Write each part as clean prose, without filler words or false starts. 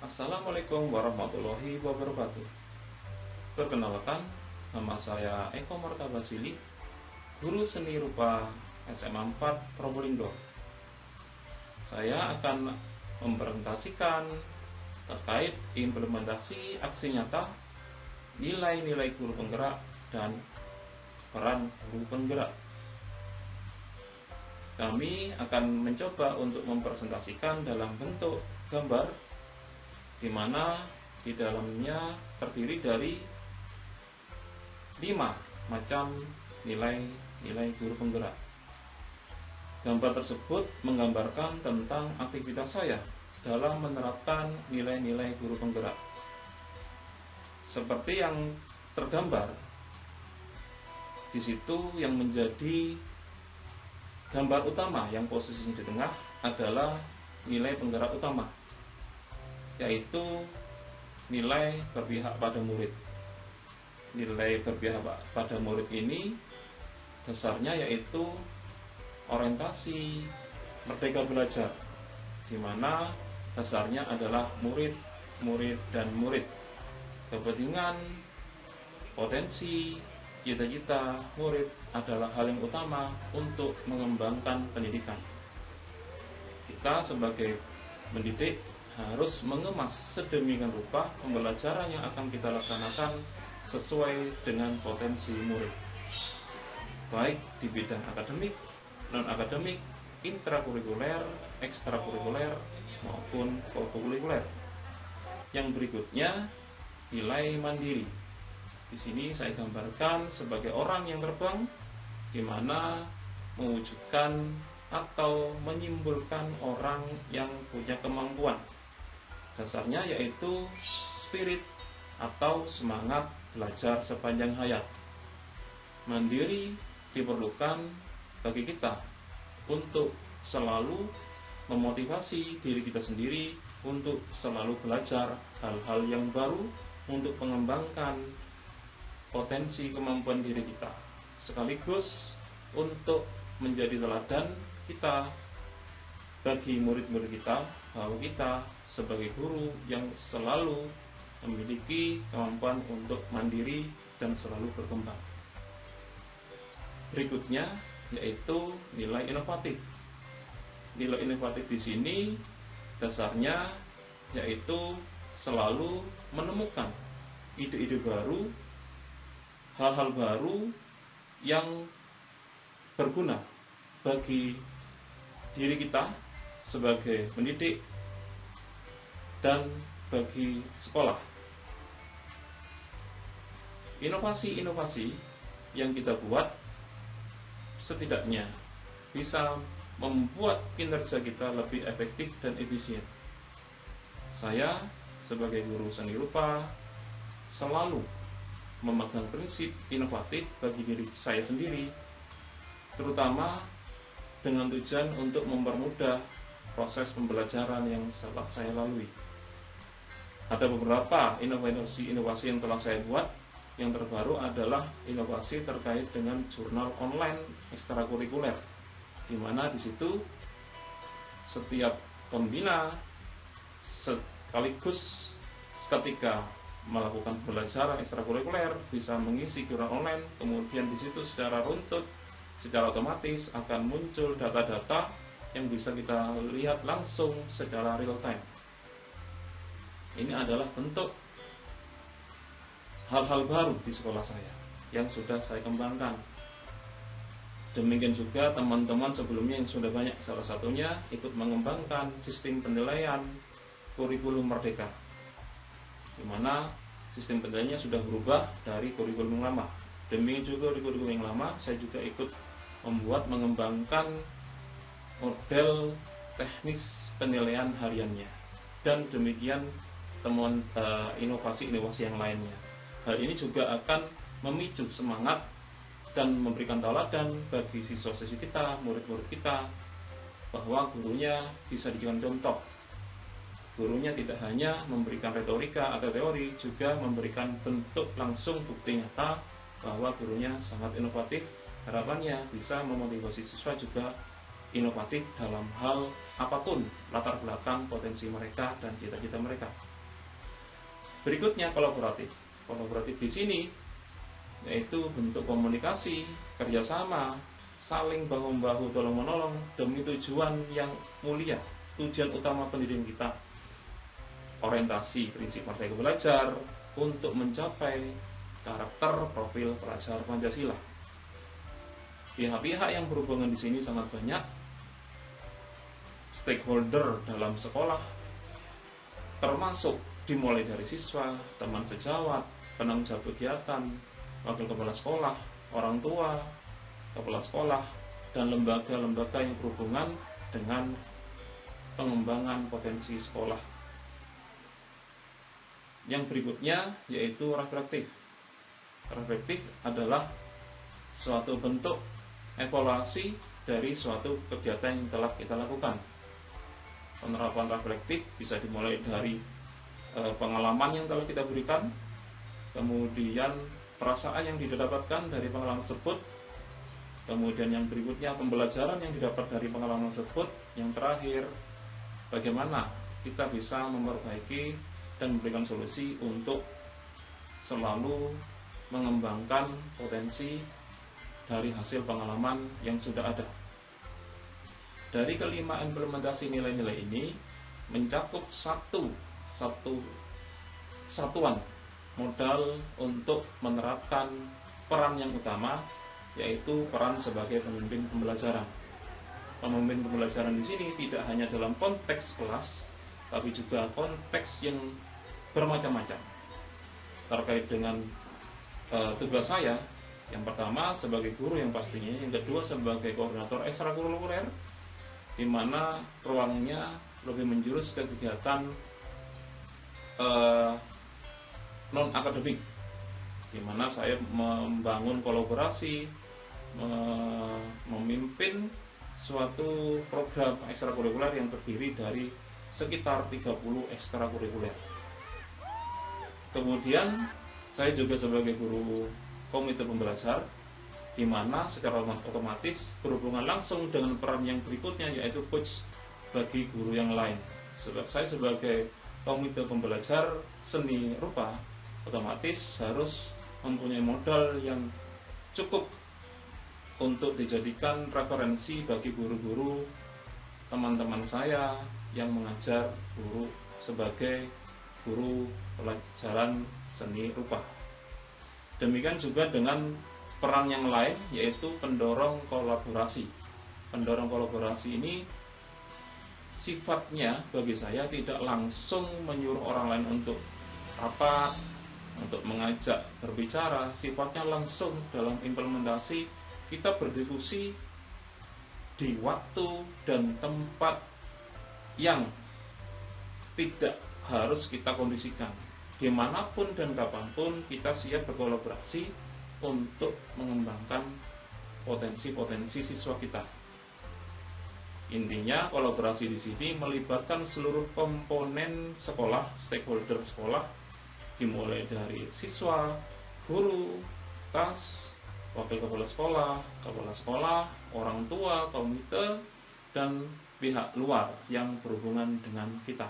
Assalamualaikum warahmatullahi wabarakatuh. Perkenalkan, nama saya Eko Martabasili, guru seni rupa SMA 4 Probolinggo. Saya akan mempresentasikan terkait implementasi aksi nyata, nilai-nilai guru penggerak, dan peran guru penggerak. Kami akan mencoba untuk mempresentasikan dalam bentuk gambar, di mana di dalamnya terdiri dari 5 macam nilai guru penggerak. Gambar tersebut menggambarkan tentang aktivitas saya dalam menerapkan nilai-nilai guru penggerak. Seperti yang tergambar di situ, yang menjadi gambar utama yang posisinya di tengah adalah nilai penggerak utama, yaitu nilai berpihak pada murid. Nilai berpihak pada murid ini dasarnya yaitu orientasi merdeka belajar, di mana dasarnya adalah murid, dan murid. Kepentingan, potensi, cita-cita murid adalah hal yang utama untuk mengembangkan pendidikan. Kita sebagai pendidik harus mengemas sedemikian rupa pembelajaran yang akan kita laksanakan sesuai dengan potensi murid, baik di bidang akademik, non-akademik, intrakurikuler, ekstrakurikuler, maupun kokurikuler. Yang berikutnya, nilai mandiri. Di sini saya gambarkan sebagai orang yang terbang, di mana mewujudkan atau menyimpulkan orang yang punya kemampuan. Dasarnya yaitu spirit atau semangat belajar sepanjang hayat. Mandiri diperlukan bagi kita untuk selalu memotivasi diri kita sendiri untuk selalu belajar hal-hal yang baru untuk mengembangkan potensi kemampuan diri kita, sekaligus untuk menjadi teladan kita bagi murid-murid kita, bahwa kita sebagai guru yang selalu memiliki kemampuan untuk mandiri dan selalu berkembang. Berikutnya yaitu nilai inovatif. Nilai inovatif di sini dasarnya yaitu selalu menemukan ide-ide baru, hal-hal baru yang berguna bagi diri kita sebagai pendidik dan bagi sekolah. Inovasi-inovasi yang kita buat setidaknya bisa membuat kinerja kita lebih efektif dan efisien. Saya sebagai guru seni rupa selalu memegang prinsip inovatif bagi diri saya sendiri, terutama dengan tujuan untuk mempermudah proses pembelajaran yang telah saya lalui. Ada beberapa inovasi yang telah saya buat. Yang terbaru adalah inovasi terkait dengan jurnal online ekstrakurikuler, di mana di situ setiap pembina sekaligus ketika melakukan pembelajaran ekstrakurikuler bisa mengisi jurnal online, kemudian di situ secara runtut, secara otomatis akan muncul data-data yang bisa kita lihat langsung secara real time. Ini adalah bentuk hal-hal baru di sekolah saya yang sudah saya kembangkan. Demikian juga teman-teman sebelumnya yang sudah banyak, salah satunya ikut mengembangkan sistem penilaian kurikulum merdeka, di mana sistem penilaiannya sudah berubah dari kurikulum yang lama. Demikian juga di kurikulum yang lama saya juga ikut mengembangkan model teknis penilaian hariannya, dan demikian temuan inovasi-inovasi yang lainnya. Hal ini juga akan memicu semangat dan memberikan teladan bagi siswa-siswi kita, murid-murid kita, bahwa gurunya bisa dijadikan contoh. Gurunya tidak hanya memberikan retorika atau teori, juga memberikan bentuk langsung bukti nyata bahwa gurunya sangat inovatif. Harapannya bisa memotivasi siswa juga inovatif dalam hal apapun latar belakang potensi mereka dan cita-cita mereka. Berikutnya kolaboratif. Kolaboratif di sini yaitu bentuk komunikasi, kerjasama, saling bahu-membahu, tolong-menolong demi tujuan yang mulia, tujuan utama pendidikan kita. Orientasi prinsip Merdeka Belajar untuk mencapai karakter profil pelajar Pancasila. Pihak-pihak yang berhubungan di sini sangat banyak. Stakeholder dalam sekolah, termasuk dimulai dari siswa, teman sejawat, penanggung jawab kegiatan, wakil kepala sekolah, orang tua, kepala sekolah, dan lembaga-lembaga yang berhubungan dengan pengembangan potensi sekolah. Yang berikutnya yaitu reflektif. Reflektif adalah suatu bentuk evaluasi dari suatu kegiatan yang telah kita lakukan. Penerapan reflektif bisa dimulai dari pengalaman yang telah kita berikan, kemudian perasaan yang didapatkan dari pengalaman tersebut, kemudian yang berikutnya pembelajaran yang didapat dari pengalaman tersebut, yang terakhir bagaimana kita bisa memperbaiki dan memberikan solusi untuk selalu mengembangkan potensi dari hasil pengalaman yang sudah ada. Dari kelima implementasi nilai-nilai ini mencakup satuan modal untuk menerapkan peran yang utama, yaitu peran sebagai pemimpin pembelajaran. Pemimpin pembelajaran di sini tidak hanya dalam konteks kelas, tapi juga konteks yang bermacam-macam. Terkait dengan tugas saya, yang pertama sebagai guru yang pastinya, yang kedua sebagai koordinator ekstrakurikuler, di mana ruangnya lebih menjurus ke kegiatan non akademik, di mana saya membangun kolaborasi, memimpin suatu program ekstrakurikuler yang terdiri dari sekitar 30 ekstrakurikuler. Kemudian saya juga sebagai guru komite pembelajar, di mana secara otomatis berhubungan langsung dengan peran yang berikutnya, yaitu coach bagi guru yang lain. Saya sebagai komite pembelajar seni rupa otomatis harus mempunyai modal yang cukup untuk dijadikan referensi bagi guru-guru teman-teman saya yang mengajar guru sebagai guru pelajaran seni rupa. Demikian juga dengan peran yang lain, yaitu pendorong kolaborasi. Pendorong kolaborasi ini sifatnya bagi saya tidak langsung menyuruh orang lain untuk rapat, untuk mengajak berbicara. Sifatnya langsung dalam implementasi, kita berdiskusi di waktu dan tempat yang tidak harus kita kondisikan. Dimanapun dan kapanpun kita siap berkolaborasi untuk mengembangkan potensi-potensi siswa kita. Intinya kolaborasi di sini melibatkan seluruh komponen sekolah, stakeholder sekolah, dimulai dari siswa, guru, kas, wakil kepala sekolah, orang tua, komite, dan pihak luar yang berhubungan dengan kita.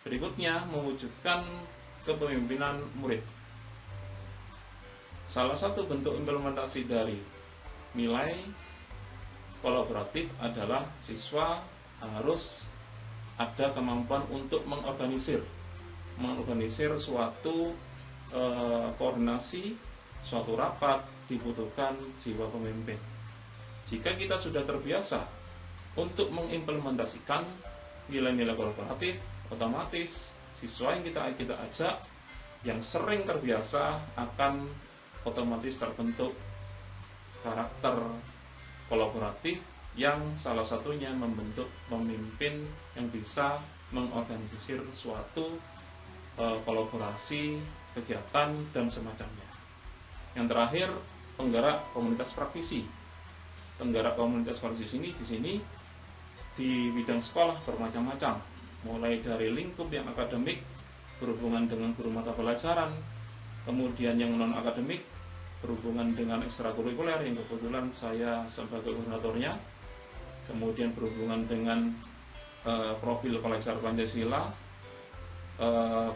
Berikutnya mewujudkan kepemimpinan murid. Salah satu bentuk implementasi dari nilai kolaboratif adalah siswa harus ada kemampuan untuk mengorganisir suatu koordinasi, suatu rapat. Dibutuhkan jiwa pemimpin. Jika kita sudah terbiasa untuk mengimplementasikan nilai-nilai kolaboratif, otomatis siswa yang kita ajak yang sering terbiasa akan otomatis terbentuk karakter kolaboratif yang salah satunya membentuk pemimpin yang bisa mengorganisir suatu kolaborasi, kegiatan, dan semacamnya. Yang terakhir, penggerak komunitas praktisi. Penggerak komunitas praktisi ini di bidang sekolah bermacam-macam, mulai dari lingkup yang akademik berhubungan dengan guru mata pelajaran, kemudian yang non akademik berhubungan dengan ekstrakurikuler yang kebetulan saya sebagai koordinatornya, kemudian berhubungan dengan profil pelajar Pancasila,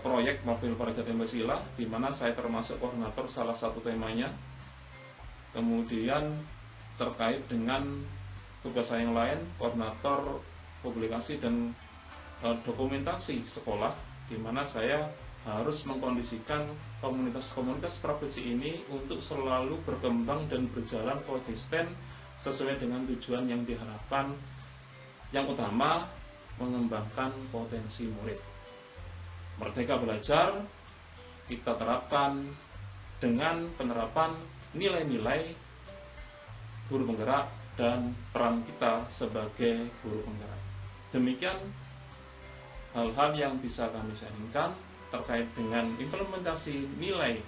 proyek profil pelajar Pancasila, di mana saya termasuk koordinator salah satu temanya. Kemudian terkait dengan tugas saya yang lain, koordinator publikasi dan dokumentasi sekolah, di mana saya harus mengkondisikan komunitas-komunitas provinsi ini untuk selalu berkembang dan berjalan konsisten sesuai dengan tujuan yang diharapkan. Yang utama, mengembangkan potensi murid. Merdeka Belajar kita terapkan dengan penerapan nilai-nilai guru penggerak dan peran kita sebagai guru penggerak. Demikian hal-hal yang bisa kami sharingkan terkait dengan implementasi nilai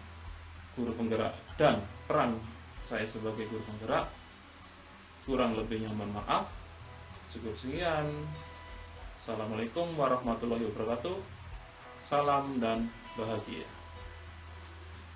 guru penggerak dan peran saya sebagai guru penggerak. Kurang lebihnya mohon maaf. Cukup sekian. Assalamualaikum warahmatullahi wabarakatuh. Salam dan bahagia.